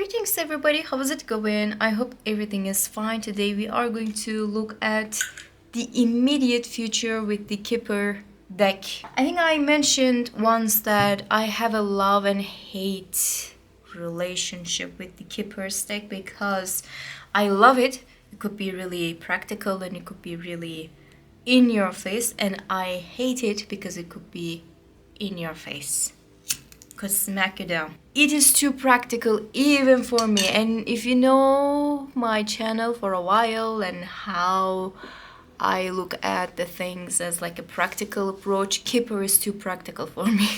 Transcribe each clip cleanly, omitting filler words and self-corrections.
Greetings everybody, how is it going? I hope everything is fine. Today we are going to look at the immediate future with the Kipper deck. I think I mentioned once that I have a love and hate relationship with the Kipper's deck because I love it. It could be really practical and it could be really in your face, and I hate it because it could be in your face. Could smack you down. It is too practical even for me, and if you know my channel for a while and how I look at the things as like a practical approach, Kipper is too practical for me.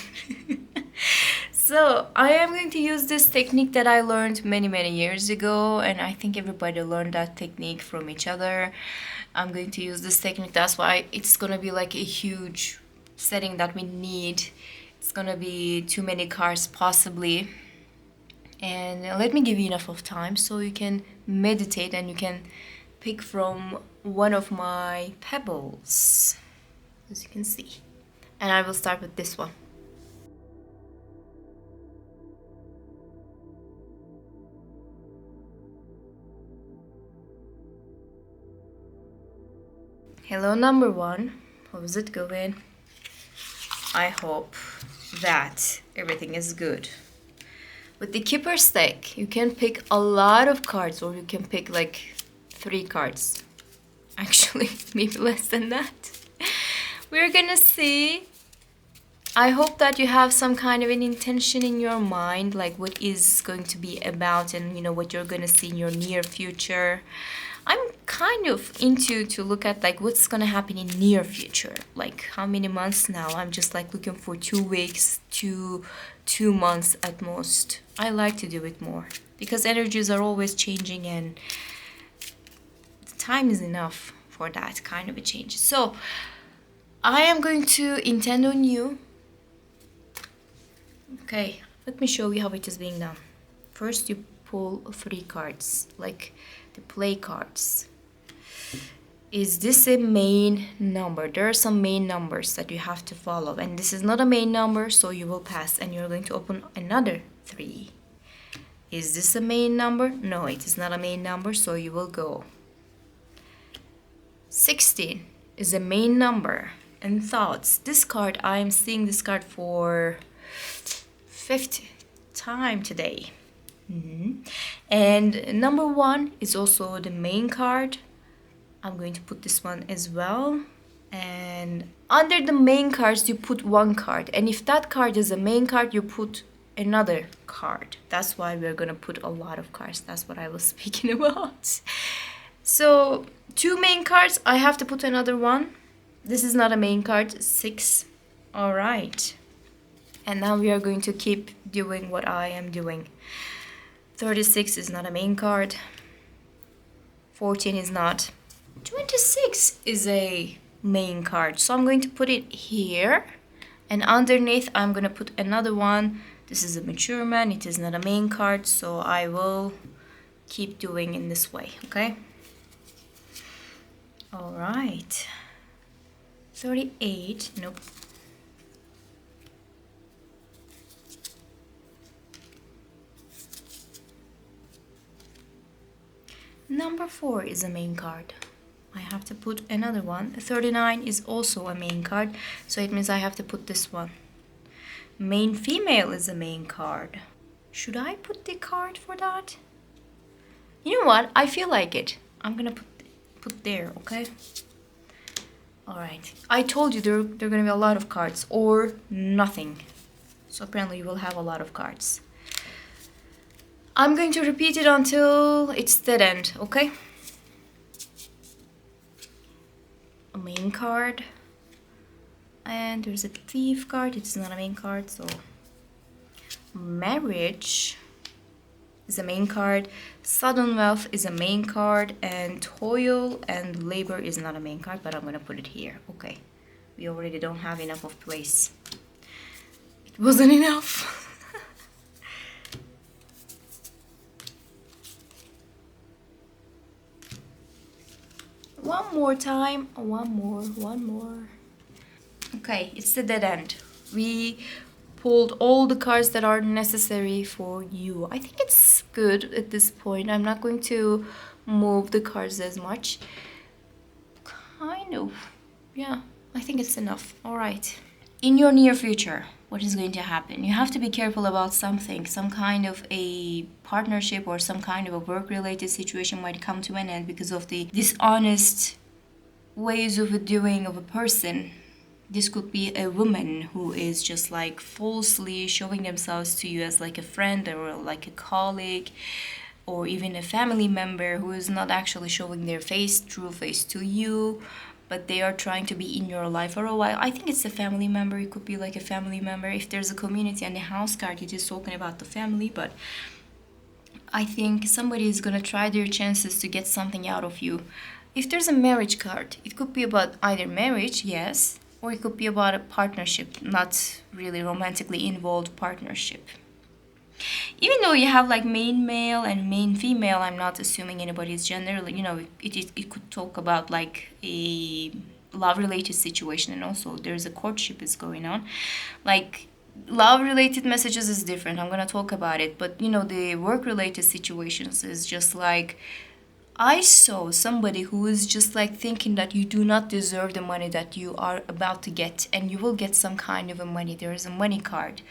So I am going to use this technique that I learned many years ago, and I think everybody learned that technique from each other. I'm going to use this technique, that's why it's gonna be like a huge setting that we need. It's gonna be too many cards possibly, and let me give you enough of time so you can meditate and you can pick from one of my pebbles, as you can see. And I will start with this one. Hello number one, how's it going? I hope that everything is good. With the Kipper deck, you can pick a lot of cards, or you can pick like 3 cards. Actually, maybe less than that. We're gonna see. I hope that you have some kind of an intention in your mind, like what is going to be about, and you know what you're gonna see in your near future. I'm kind of into to look at like what's gonna happen in near future, like how many months now. I'm just like looking for 2 weeks to 2 months at most. I like to do it more because energies are always changing, and the time is enough for that kind of a change. So I am going to intend on you. Okay, let me show you how it is being done. First you pull 3 cards, like the play cards. Is this a main number? There are some main numbers that you have to follow, and this is not a main number, so you will pass, and you're going to open another 3. Is this a main number? No, it is not a main number, so you will go. 16 is a main number. And thoughts. This card, I am seeing this card for 5th time today. And number 1 is also the main card. I'm going to put this one as well. And under the main cards, you put 1 card. And if that card is a main card, you put another card. That's why we're going to put a lot of cards. That's what I was speaking about. So 2 main cards, I have to put another one. This is not a main card. 6. All right. And now we are going to keep doing what I am doing. 36 is not a main card. 14 is not. 26 is a main card. So I'm going to put it here. And underneath I'm going to put another one. This is a mature man. It is not a main card. So I will keep doing in this way. Okay. All right. 38. Nope. Number 4 is a main card. I have to put another one. 39 is also a main card, so it means I have to put this one. Main female is a main card. Should I put the card for that? You know what? I feel like it. I'm gonna put there, okay? Alright. I told you there are gonna be a lot of cards or nothing. So apparently you will have a lot of cards. I'm going to repeat it until it's dead end, okay? A main card. And there's a thief card. It's not a main card, so... Marriage is a main card. Sudden wealth is a main card. And toil and labor is not a main card, but I'm going to put it here. Okay. We already don't have enough of place. It wasn't enough. One more time, one more. Okay, it's the dead end. We pulled all the cards that are necessary for you. I think it's good at this point. I'm not going to move the cards as much. Kind of. Yeah, I think it's enough. All right. In your near future, what is going to happen? You have to be careful about something. Some kind of a partnership or some kind of a work-related situation might come to an end because of the dishonest ways of doing of a person. This could be a woman who is just like falsely showing themselves to you as like a friend or like a colleague, or even a family member who is not actually showing their true face to you, but they are trying to be in your life for a while. I think it's a family member. It could be like a family member. If there's a community and the house card, it is talking about the family, but I think somebody is gonna try their chances to get something out of you. If there's a marriage card, it could be about either marriage, yes, or it could be about a partnership, not really romantically involved partnership. Even though you have like main male and main female, I'm not assuming anybody's gender. It could talk about like a love-related situation, and also there's a courtship is going on. Like love-related messages is different. I'm gonna talk about it, but the work-related situations is just like I saw somebody who is just like thinking that you do not deserve the money that you are about to get, and you will get some kind of a money. There is a money card,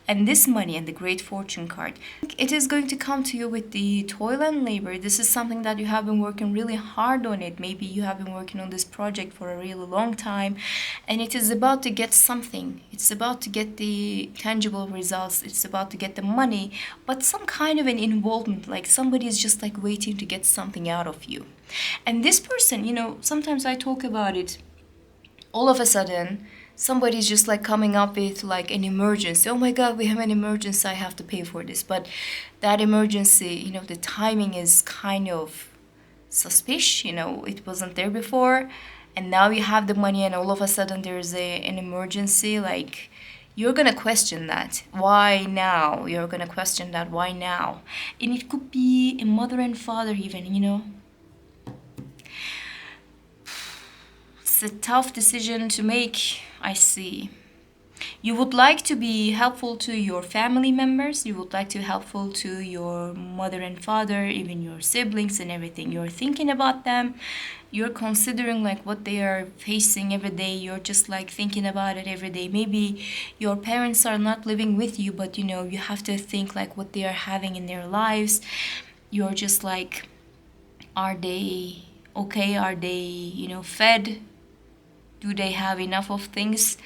and this money and the great fortune card, it is going to come to you with the toil and labor. This is something that you have been working really hard on it. Maybe you have been working on this project for a really long time, and it is about to get something. It's about to get the tangible results. It's about to get the money, but some kind of an involvement, like somebody is just like waiting to get something out of you. And this person, sometimes I talk about it, all of a sudden somebody's just like coming up with like an emergency. Oh my god, we have an emergency, I have to pay for this. But that emergency, the timing is kind of suspicious. It wasn't there before, and now you have the money, and all of a sudden there's an emergency. Like, you're gonna question that. Why now? You're gonna question that. Why now? And it could be a mother and father even. It's a tough decision to make, I see. You would like to be helpful to your family members. You would like to be helpful to your mother and father, even your siblings and everything. You're thinking about them. You're considering like what they are facing every day. You're just like thinking about it every day. Maybe your parents are not living with you, but you have to think like what they are having in their lives. You're just like, are they okay? Are they, fed? Do they have enough of things?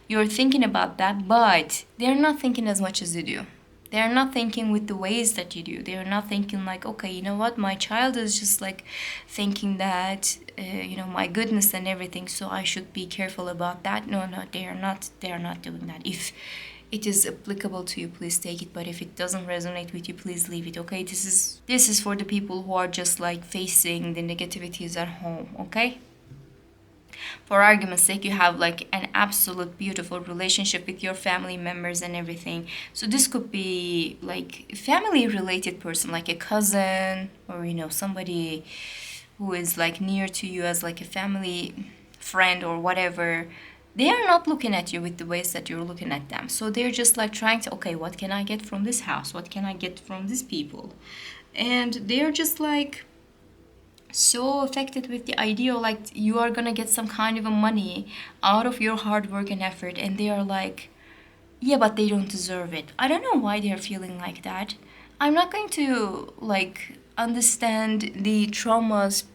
You're thinking about that, but they're not thinking as much as you do. They're not thinking with the ways that you do. They're not thinking like, okay, you know what? My child is just like thinking that, my goodness and everything, so I should be careful about that. No, they are not. They are not doing that. If it is applicable to you, please take it. But if it doesn't resonate with you, please leave it. Okay? This is for the people who are just like facing the negativities at home. Okay? For argument's sake, you have like an absolute beautiful relationship with your family members and everything. So this could be like a family related person, like a cousin, or somebody who is like near to you as like a family friend or whatever. They are not looking at you with the ways that you're looking at them. So they're just like trying to, okay, what can I get from this house? What can I get from these people? And they're just like so affected with the idea like you are gonna get some kind of a money out of your hard work and effort, and they are like, yeah, but they don't deserve it. I don't know why they're feeling like that. I'm not going to like understand the traumas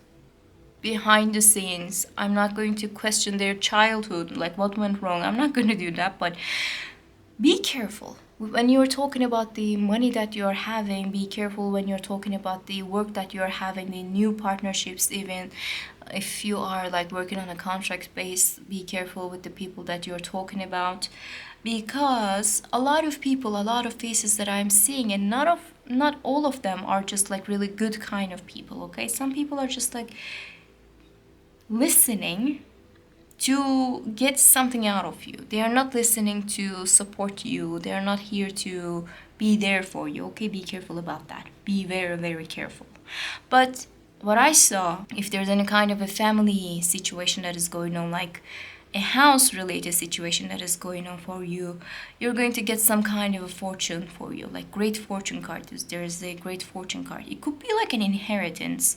behind the scenes. I'm not going to question their childhood, like what went wrong. I'm not going to do that, but be careful when you're talking about the money that you're having. Be careful when you're talking about the work that you're having, the new partnerships. Even if you are like working on a contract base, be careful with the people that you're talking about, because a lot of people, a lot of faces that I'm seeing, and not all of them are just like really good kind of people. Okay, some people are just like listening to get something out of you. They are not listening to support you. They are not here to be there for you. Okay, be careful about that. Be very, very careful. But what I saw, if there's any kind of a family situation that is going on, like a house related situation that is going on for you. You're going to get some kind of a fortune for you, like great fortune card. There's a great fortune card. It could be like an inheritance,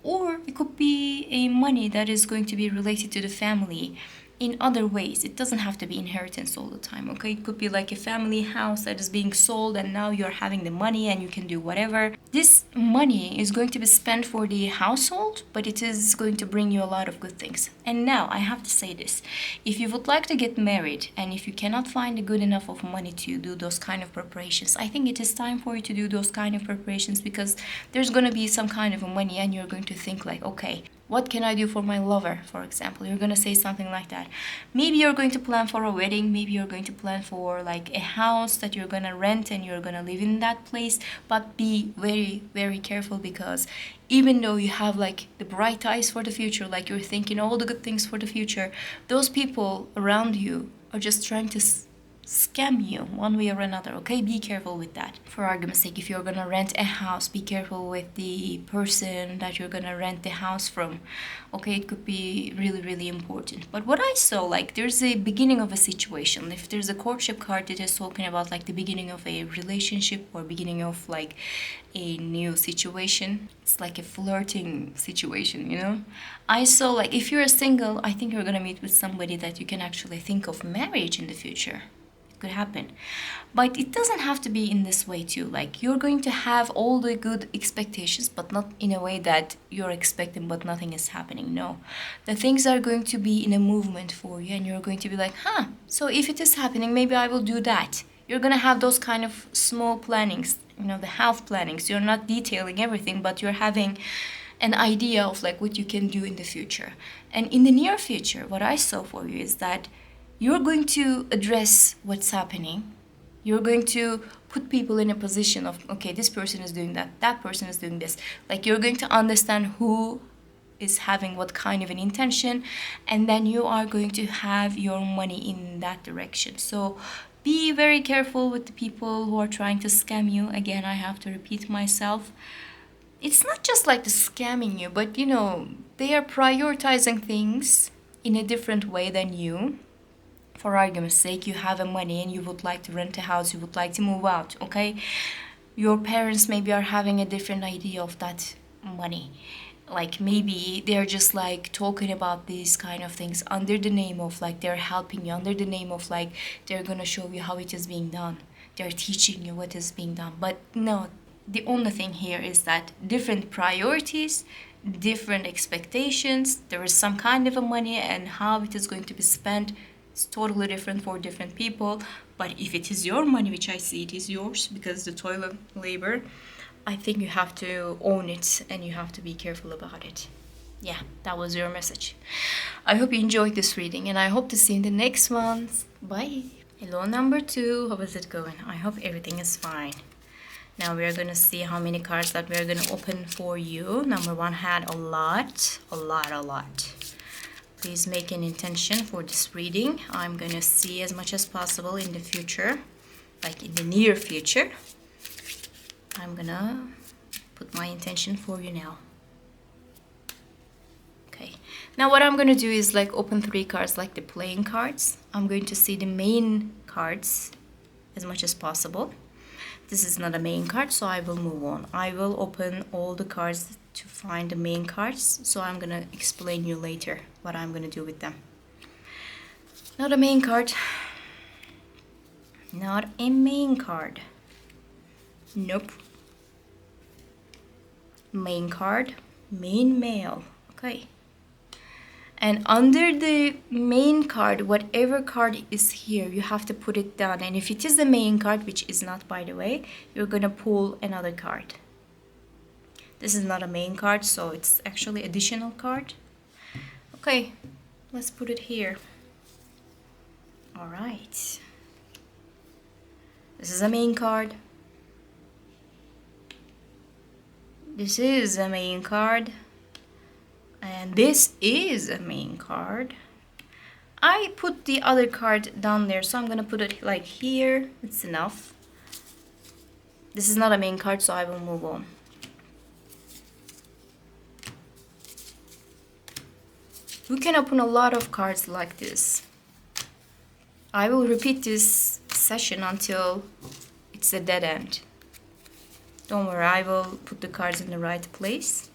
or it could be a money that is going to be related to the family in other ways. It doesn't have to be inheritance all the time, okay? It could be like a family house that is being sold and now you're having the money and you can do whatever. This money is going to be spent for the household, but it is going to bring you a lot of good things. And now I have to say this. If you would like to get married and if you cannot find a good enough of money to do those kind of preparations, I think it is time for you to do those kind of preparations, because there's going to be some kind of money and you're going to think like, okay, what can I do for my lover, for example? You're going to say something like that. Maybe you're going to plan for a wedding. Maybe you're going to plan for like a house that you're going to rent and you're going to live in that place. But be very, very careful, because even though you have like the bright eyes for the future, like you're thinking all the good things for the future, those people around you are just trying to scam you one way or another, okay? Be careful with that. For argument's sake, if you're gonna rent a house, be careful with the person that you're gonna rent the house from, okay? It could be really, really important. But what I saw, like there's a beginning of a situation. If there's a courtship card, it is talking about like the beginning of a relationship or beginning of like a new situation. It's like a flirting situation, you know? I saw like if you're single, I think you're gonna meet with somebody that you can actually think of marriage in the future. Could happen, but it doesn't have to be in this way too. Like you're going to have all the good expectations, but not in a way that you're expecting but nothing is happening. No, the things are going to be in a movement for you and you're going to be like, so if it is happening, maybe I will do that. You're gonna have those kind of small plannings, you know, the half plannings. You're not detailing everything, but you're having an idea of like what you can do in the future. And in the near future, what I saw for you is that you're going to address what's happening. You're going to put people in a position of, okay, this person is doing that, that person is doing this. Like you're going to understand who is having what kind of an intention, and then you are going to have your money in that direction. So be very careful with the people who are trying to scam you. Again, I have to repeat myself. It's not just like the scamming you, but you know, they are prioritizing things in a different way than you. For argument's sake, you have a money and you would like to rent a house, you would like to move out, okay? Your parents maybe are having a different idea of that money. Like maybe they're just like talking about these kind of things under the name of like they're helping you, under the name of like they're gonna show you how it is being done. They're teaching you what is being done. But no, the only thing here is that different priorities, different expectations, there is some kind of a money and how it is going to be spent. It's totally different for different people. But if it is your money, which I see it is yours because the toilet labor, I think you have to own it and you have to be careful about it. Yeah, that was your message. I hope you enjoyed this reading and I hope to see you in the next one. Bye. Hello, number 2. How is it going? I hope everything is fine. Now we are going to see how many cards that we are going to open for you. Number 1 had a lot. Please make an intention for this reading. I'm going to see as much as possible in the future, like in the near future. I'm going to put my intention for you now. Okay. Now what I'm going to do is like open 3 cards like the playing cards. I'm going to see the main cards as much as possible. This is not a main card, so I will move on. I will open all the cards to find the main cards, so I'm gonna explain you later what I'm gonna do with them. Not a main card. Not a main card. Nope. Main card. Main male. Okay. And under the main card, whatever card is here, you have to put it down. And if it is the main card, which is not, by the way, you're gonna pull another card. This is not a main card, so it's actually additional card. Okay, let's put it here. All right. This is a main card. This is a main card. And this is a main card. I put the other card down there, so I'm gonna put it like here. It's enough. This is not a main card, so I will move on. You can open a lot of cards like this. I will repeat this session until it's a dead end. Don't worry, I will put the cards in the right place.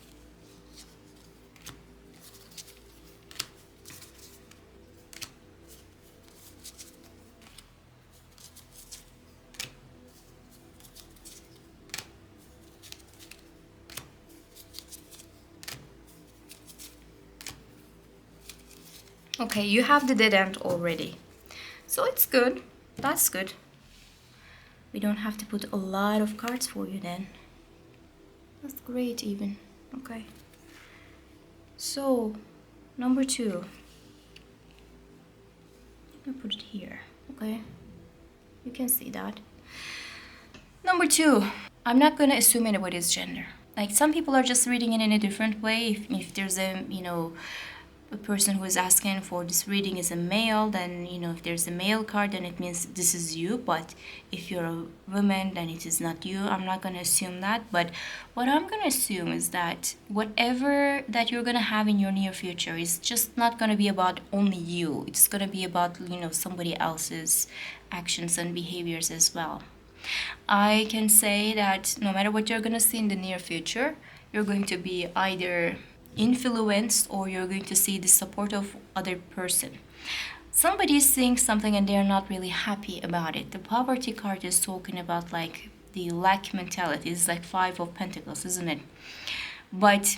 Okay, you have the dead end already. So it's good. That's good. We don't have to put a lot of cards for you then. That's great even. Okay. So, number 2. I'm gonna put it here. Okay. You can see that. Number 2. I'm not gonna assume anybody's gender. Like, some people are just reading it in a different way. If there's a, a person who is asking for this reading is a male, then if there's a male card, then it means this is you. But if you're a woman, then it is not you. I'm not going to assume that, but what I'm going to assume is that whatever that you're going to have in your near future is just not going to be about only you. It's going to be about somebody else's actions and behaviors as well. I can say that no matter what you're going to see in the near future, you're going to be either influenced or you're going to see the support of other person. Somebody is saying something and they're not really happy about it. The poverty card is talking about like the lack mentality. It's like 5 of Pentacles, isn't it? But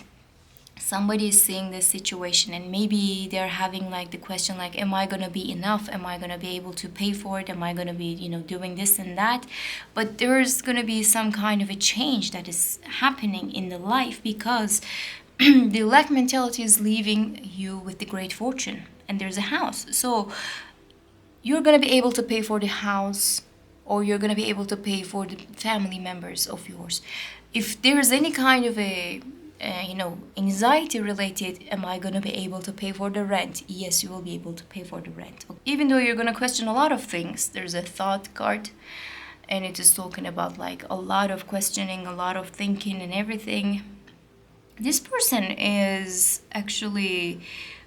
somebody is seeing this situation and maybe they're having like the question like, am I going to be enough? Am I going to be able to pay for it? Am I going to be doing this and that? But there's going to be some kind of a change that is happening in the life, because the lack mentality is leaving you with the great fortune, and there's a house. So you're going to be able to pay for the house, or you're going to be able to pay for the family members of yours. If there's any kind of a anxiety related, am I going to be able to pay for the rent? Yes, you will be able to pay for the rent. Even though you're going to question a lot of things, there's a thought card, and it is talking about like a lot of questioning, a lot of thinking and everything. This person is actually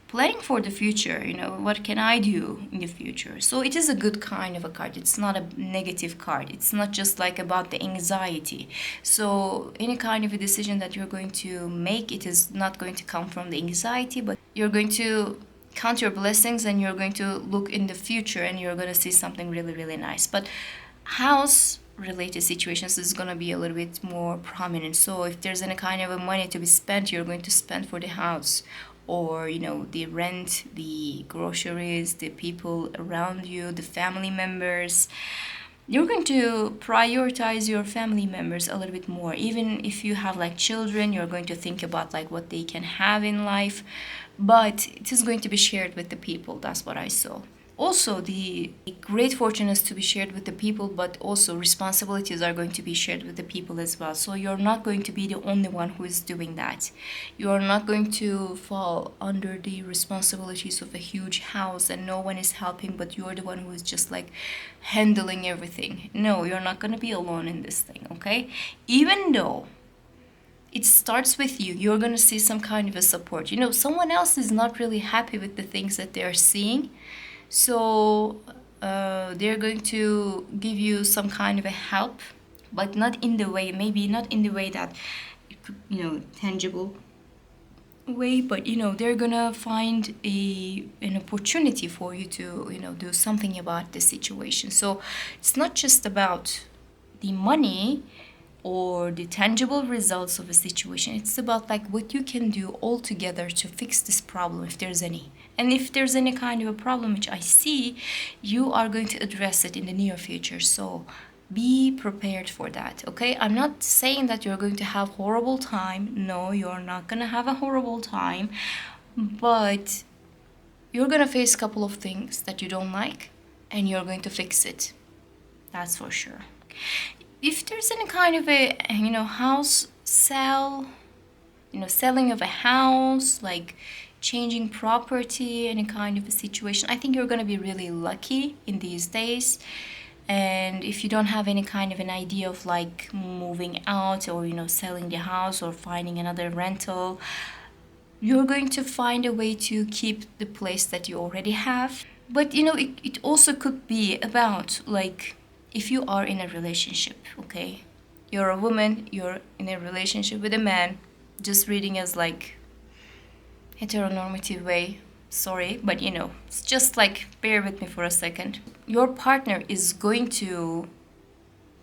planning for the future. What can I do in the future? So it is a good kind of a card. It's not a negative card. It's not just like about the anxiety. So any kind of a decision that you're going to make, it is not going to come from the anxiety, but you're going to count your blessings and you're going to look in the future and you're going to see something really, really nice. But house related situations is going to be a little bit more prominent. So if there's any kind of a money to be spent, you're going to spend for the house, or the rent, the groceries, the people around you, the family members. You're going to prioritize your family members a little bit more. Even if you have like children, you're going to think about like what they can have in life, but it is going to be shared with the people. That's what I saw. Also, the great fortune is to be shared with the people, but also responsibilities are going to be shared with the people as well. So you're not going to be the only one who is doing that. You're not going to fall under the responsibilities of a huge house and no one is helping, but you're the one who is just like handling everything. No, you're not going to be alone in this thing, okay? Even though it starts with you, you're going to see some kind of a support. Someone else is not really happy with the things that they're seeing. So they're going to give you some kind of a help, but not in the way, maybe not in the way that, tangible way, but, they're gonna find an opportunity for you to, do something about the situation. So it's not just about the money or the tangible results of a situation. It's about like what you can do all together to fix this problem, if there's any. And if there's any kind of a problem, which I see, you are going to address it in the near future. So be prepared for that, okay? I'm not saying that you're going to have horrible time. No, you're not going to have a horrible time. But you're going to face a couple of things that you don't like, and you're going to fix it. That's for sure. If there's any kind of a, house sell, selling of a house, like changing property, any kind of a situation, I think you're going to be really lucky in these days. And if you don't have any kind of an idea of like moving out or, selling the house or finding another rental, you're going to find a way to keep the place that you already have. But it also could be about, like, if you are in a relationship, okay? You're a woman, you're in a relationship with a man, just reading as like heteronormative way. Sorry, but it's just like, bear with me for a second. Your partner is going to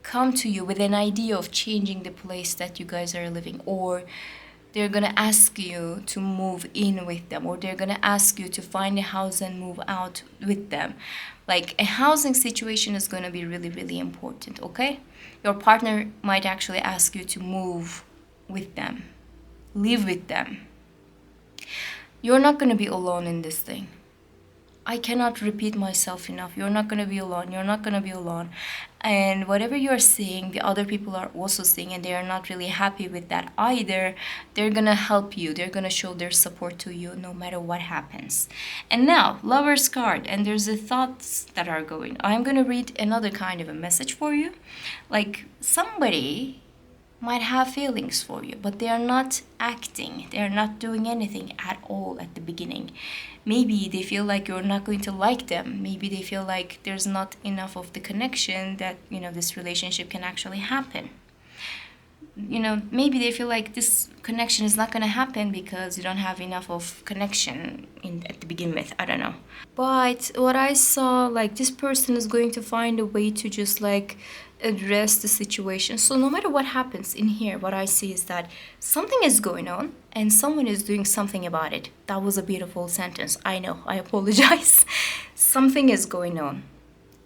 come to you with an idea of changing the place that you guys are living, or they're gonna ask you to move in with them, or they're gonna ask you to find a house and move out with them. Like, a housing situation is gonna be really, really important, okay? Your partner might actually ask you to move with them, live with them. You're not gonna be alone in this thing. I cannot repeat myself enough. You're not gonna be alone. You're not gonna be alone. And whatever you're seeing, the other people are also seeing, and they are not really happy with that either. They're gonna help you. They're gonna show their support to you no matter what happens. And now, Lover's card, and there's the thoughts that are going. I'm gonna read another kind of a message for you. Like, somebody might have feelings for you, but they are not acting. They are not doing anything at all at the beginning. Maybe they feel like you're not going to like them. Maybe they feel like there's not enough of the connection that, this relationship can actually happen. Maybe they feel like this connection is not going to happen because you don't have enough of connection at the begin with. I don't know. But what I saw, like, this person is going to find a way to just like address the situation. So no matter what happens in here, what I see is that something is going on and someone is doing something about it. That was a beautiful sentence. I know, I apologize. Something is going on.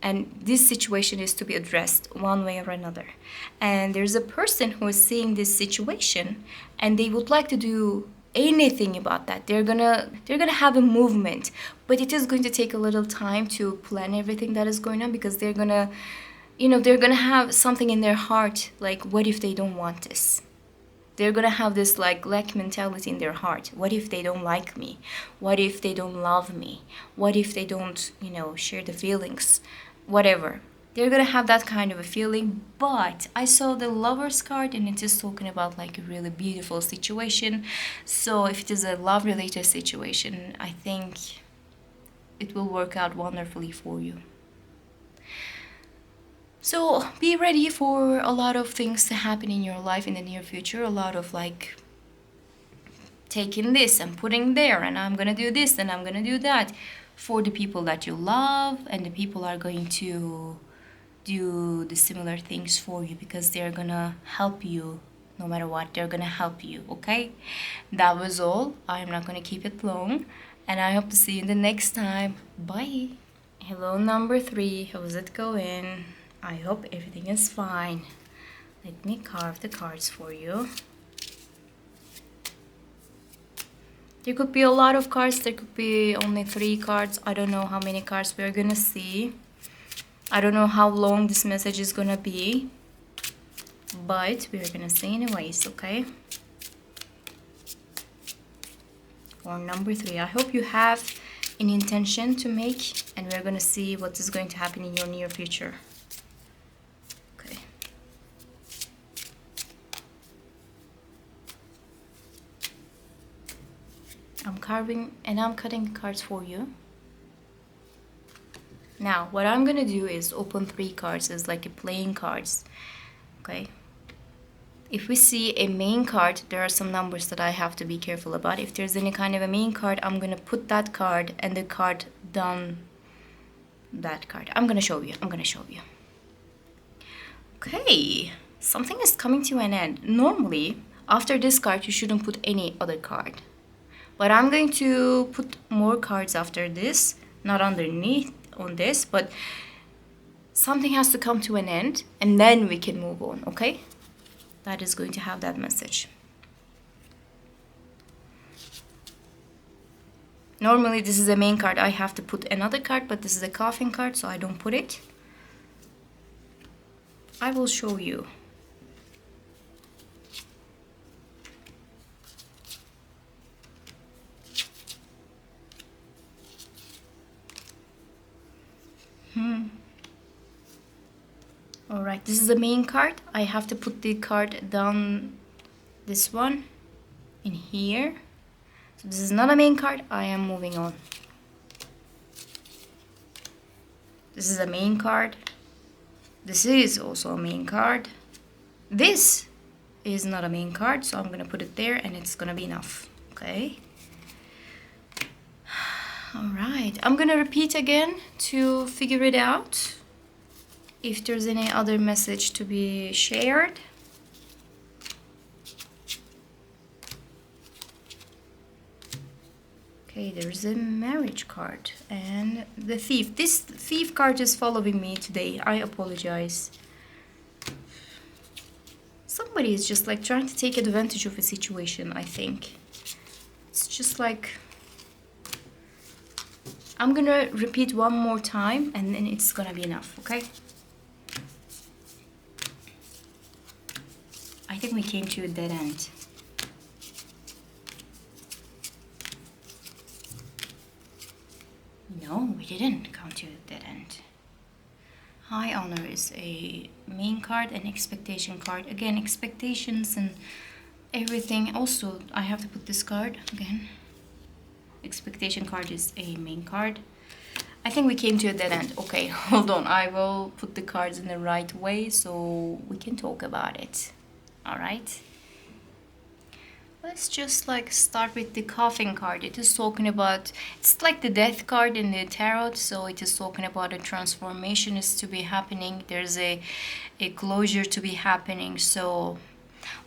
And this situation is to be addressed one way or another. And there's a person who is seeing this situation and they would like to do anything about that. They're gonna have a movement, but it is going to take a little time to plan everything that is going on, because they're gonna have something in their heart, like, what if they don't want this? They're gonna have this like lack mentality in their heart. What if they don't like me? What if they don't love me? What if they don't, share the feelings? Whatever. They're gonna have that kind of a feeling. But I saw the Lover's card, and it is talking about like a really beautiful situation. So if it is a love related situation, I think it will work out wonderfully for you. So be ready for a lot of things to happen in your life in the near future. A lot of like taking this and putting there, and I'm gonna do this and I'm gonna do that for the people that you love, and the people are going to do the similar things for you because they're gonna help you no matter what. They're gonna help you, okay? That was all. I'm not gonna keep it long, and I hope to see you in the next time. Bye. Hello, number 3. How's it going? I hope everything is fine. Let me carve the cards for you. There could be a lot of cards. There could be only 3 cards. I don't know how many cards we're gonna see. I don't know how long this message is gonna be, but we're gonna see anyways, okay? For number 3, I hope you have an intention to make, and we're gonna see what is going to happen in your near future. I'm carving and I'm cutting the cards for you. Now, what I'm gonna do is open 3 cards as like a playing cards, okay? If we see a main card, there are some numbers that I have to be careful about. If there's any kind of a main card, I'm gonna put that card and the card down that card. I'm gonna show you. Okay, something is coming to an end. Normally, after this card, you shouldn't put any other card. But I'm going to put more cards after this, not underneath on this, but something has to come to an end, and then we can move on, okay? That is going to have that message. Normally, this is a main card. I have to put another card, but this is a coffin card, so I don't put it. I will show you. Alright, this is the main card. I have to put the card down, this one, in here. So this is not a main card. I am moving on. This is a main card. This is also a main card. This is not a main card, so I'm gonna put it there and it's gonna be enough. Okay. All right, I'm gonna repeat again to figure it out. If there's any other message to be shared. Okay, there's a marriage card and the thief. This thief card is following me today. I apologize. Somebody is just like trying to take advantage of a situation, I think. It's just like... I'm gonna repeat one more time and then it's gonna be enough, okay? I think we came to a dead end. No, we didn't come to a dead end. High honor is a main card and expectation card. Again, expectations and everything. Also, I have to put this card again. Expectation card is a main card. I think we came to a dead end. Okay, hold on. I will put the cards in the right way so we can talk about it. All right. Let's just like start with the coffin card. It is talking about, it's like the death card in the tarot. So it is talking about a transformation is to be happening. There's a closure to be happening. So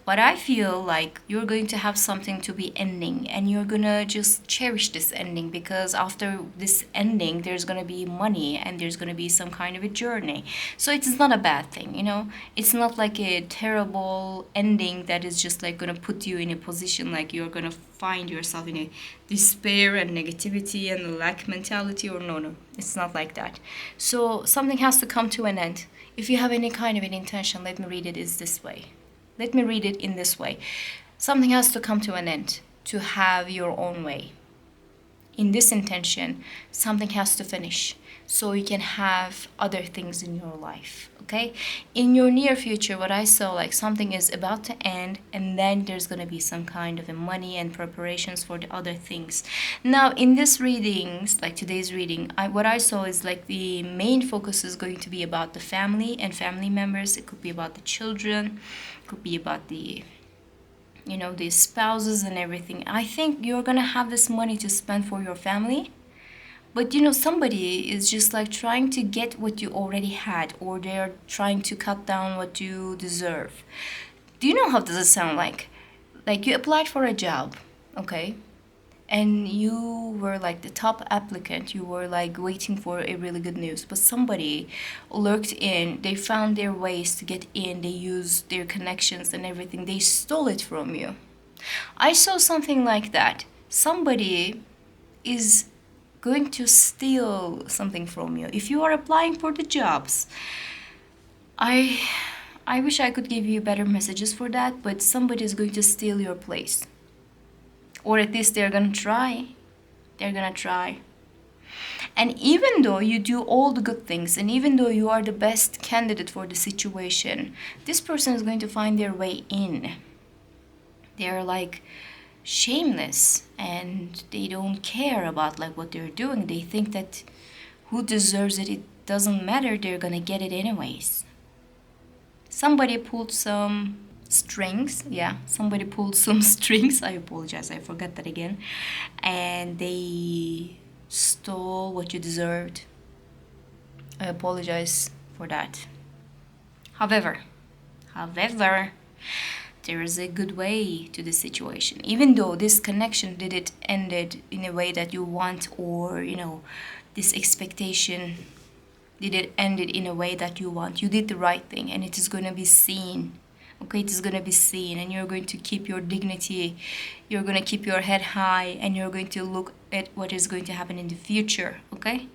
but I feel like you're going to have something to be ending and you're gonna just cherish this ending, because after this ending there's gonna be money and there's gonna be some kind of a journey. So it's not a bad thing, you know. It's not like a terrible ending that is just like gonna put you in a position like you're gonna find yourself in a despair and negativity and lack mentality, or no, it's not like that. So something has to come to an end. If you have any kind of an intention, let me read it is this way. Let me read it in this way. Something has to come to an end to have your own way. In this intention, something has to finish so you can have other things in your life, okay? In your near future, what I saw, like something is about to end and then there's going to be some kind of a money and preparations for the other things. Now, in this readings, like today's reading, what I saw is like the main focus is going to be about the family and family members. It could be about the children, it could be about the the spouses and everything. I think you're gonna have this money to spend for your family, but somebody is just like trying to get what you already had, or they're trying to cut down what you deserve. Do you know how does it sound like? Like you applied for a job, okay? And you were like the top applicant, you were like waiting for a really good news, but somebody lurked in, they found their ways to get in, they used their connections and everything, they stole it from you. I saw something like that. Somebody is going to steal something from you. If you are applying for the jobs, I wish I could give you better messages for that, but somebody is going to steal your place. Or at least they're gonna try. They're gonna try. And even though you do all the good things, and even though you are the best candidate for the situation, this person is going to find their way in. They're like shameless and they don't care about like what they're doing. They think that who deserves it, it doesn't matter, they're gonna get it anyways. Somebody pulled some strings, somebody pulled some strings, I apologize, I forgot that again, and they stole what you deserved. I apologize for that. However, there is a good way to this situation. Even though this connection didn't ended in a way that you want, or this expectation didn't ended in a way that you want, you did the right thing and it is going to be seen. Okay, it is going to be seen, and you're going to keep your dignity, you're going to keep your head high, and you're going to look at what is going to happen in the future, okay?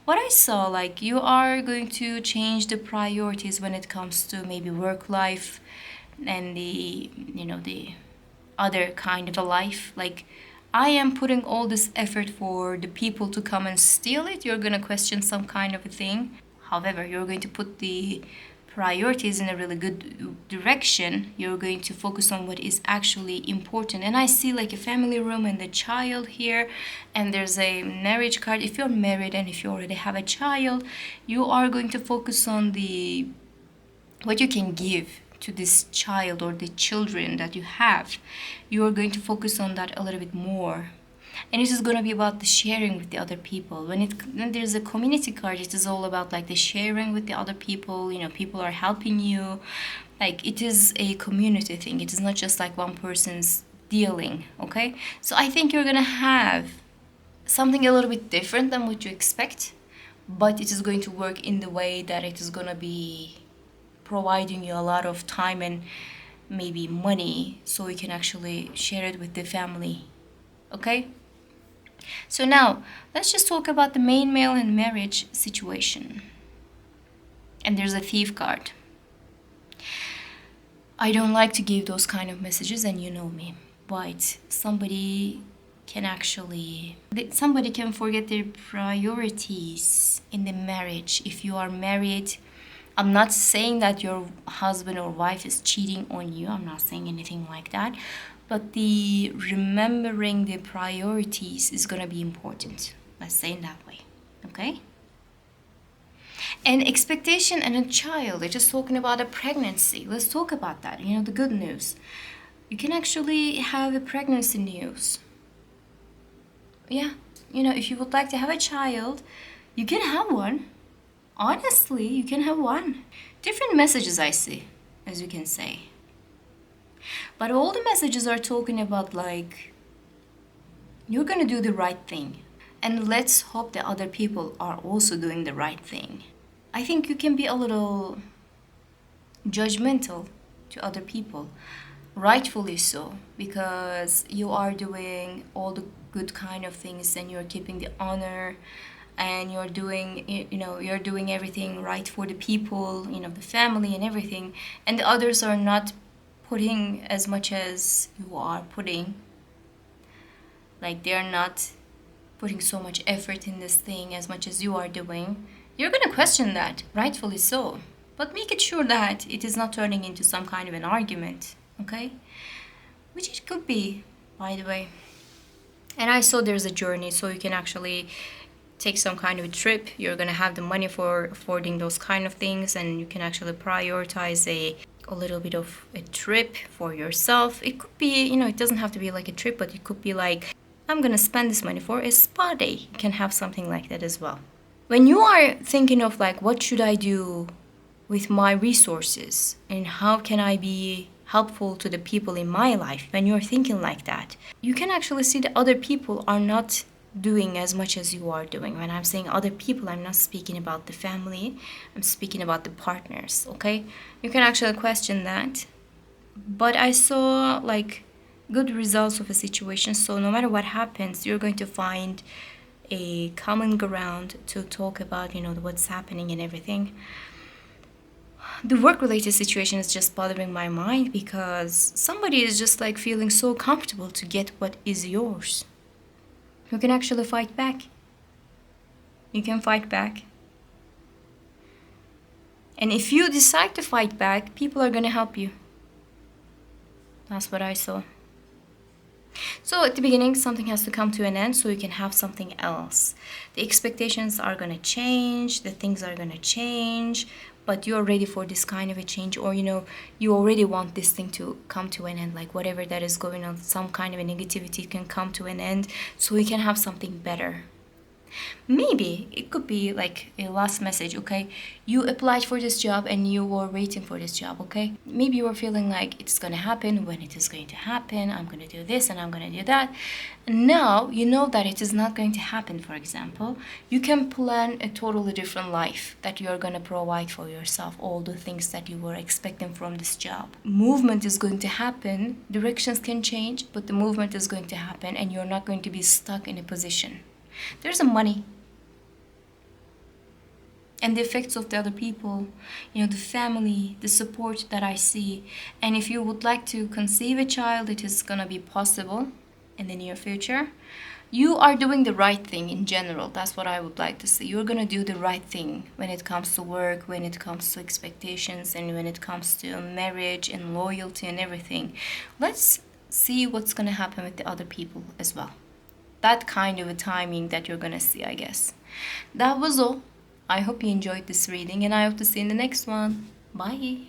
What I saw, like you are going to change the priorities when it comes to maybe work life and the other kind of a life. Like, I am putting all this effort for the people to come and steal it. You're going to question some kind of a thing. However, you're going to put the priorities in a really good direction. You're going to focus on what is actually important. And I see like a family room and the child here, and there's a marriage card. If you're married and if you already have a child, you are going to focus on the what you can give to this child or the children that you have. You are going to focus on that a little bit more. And it is going to be about the sharing with the other people. When there's a community card, it is all about like the sharing with the other people. You know, people are helping you. Like, it is a community thing. It is not just like one person's dealing, okay? So I think you're going to have something a little bit different than what you expect, but it is going to work in the way that it is going to be providing you a lot of time and maybe money, so you can actually share it with the family, okay? So now, let's just talk about the main male and marriage situation. And there's a thief card. I don't like to give those kind of messages, and you know me. But somebody can forget their priorities in the marriage. If you are married, I'm not saying that your husband or wife is cheating on you. I'm not saying anything like that. But the remembering the priorities is going to be important. Let's say in that way, okay? And expectation and a child. They're just talking about a pregnancy. Let's talk about that. You know, the good news. You can actually have a pregnancy news. Yeah, you know, if you would like to have a child, you can have one. Honestly, you can have one. Different messages I see, as you can say. But all the messages are talking about like, you're gonna do the right thing. And let's hope that other people are also doing the right thing. I think you can be a little judgmental to other people. Rightfully so, because you are doing all the good kind of things and you're keeping the honor and you're doing, you know, you're doing everything right for the people, you know, the family and everything. And the others are not putting as much as you are putting. Like, they're not putting so much effort in this thing as much as you are doing. You're going to question that, rightfully so. But make it sure that it is not turning into some kind of an argument, okay? Which it could be, by the way. And I saw there's a journey, so you can actually take some kind of a trip. You're going to have the money for affording those kind of things, and you can actually prioritize a little bit of a trip for yourself. It could be, you know, it doesn't have to be like a trip, but it could be like, I'm going to spend this money for a spa day. You can have something like that as well. When you are thinking of like, what should I do with my resources and how can I be helpful to the people in my life, when you're thinking like that, you can actually see that other people are not doing as much as you are doing. When I'm saying other people, I'm not speaking about the family, I'm speaking about the partners, okay? You can actually question that. But I saw like good results of a situation, so no matter what happens, you're going to find a common ground to talk about, you know, what's happening and everything. The work-related situation is just bothering my mind because somebody is just like feeling so comfortable to get what is yours. You can actually fight back. You can fight back. And if you decide to fight back, people are going to help you. That's what I saw. So at the beginning, something has to come to an end so you can have something else. The expectations are going to change, the things are going to change, but you're ready for this kind of a change, or you know, you already want this thing to come to an end, like whatever that is going on, some kind of a negativity can come to an end so we can have something better. Maybe it could be like a last message, okay? You applied for this job and you were waiting for this job, okay? Maybe you were feeling like it's gonna happen, when it is going to happen, I'm gonna do this and I'm gonna do that. And now you know that it is not going to happen, for example. You can plan a totally different life that you're gonna provide for yourself, all the things that you were expecting from this job. Movement is going to happen, directions can change, but the movement is going to happen and you're not going to be stuck in a position. There's a money and the effects of the other people, you know, the family, the support that I see. And if you would like to conceive a child, it is gonna be possible in the near future. you are doing the right thing in general. That's what I would like to say. You're gonna do the right thing when it comes to work, when it comes to expectations, and when it comes to marriage and loyalty and everything. Let's see what's gonna happen with the other people as well. That kind of a timing that you're gonna see, I guess. That was all. I hope you enjoyed this reading, and I hope to see you in the next one. Bye.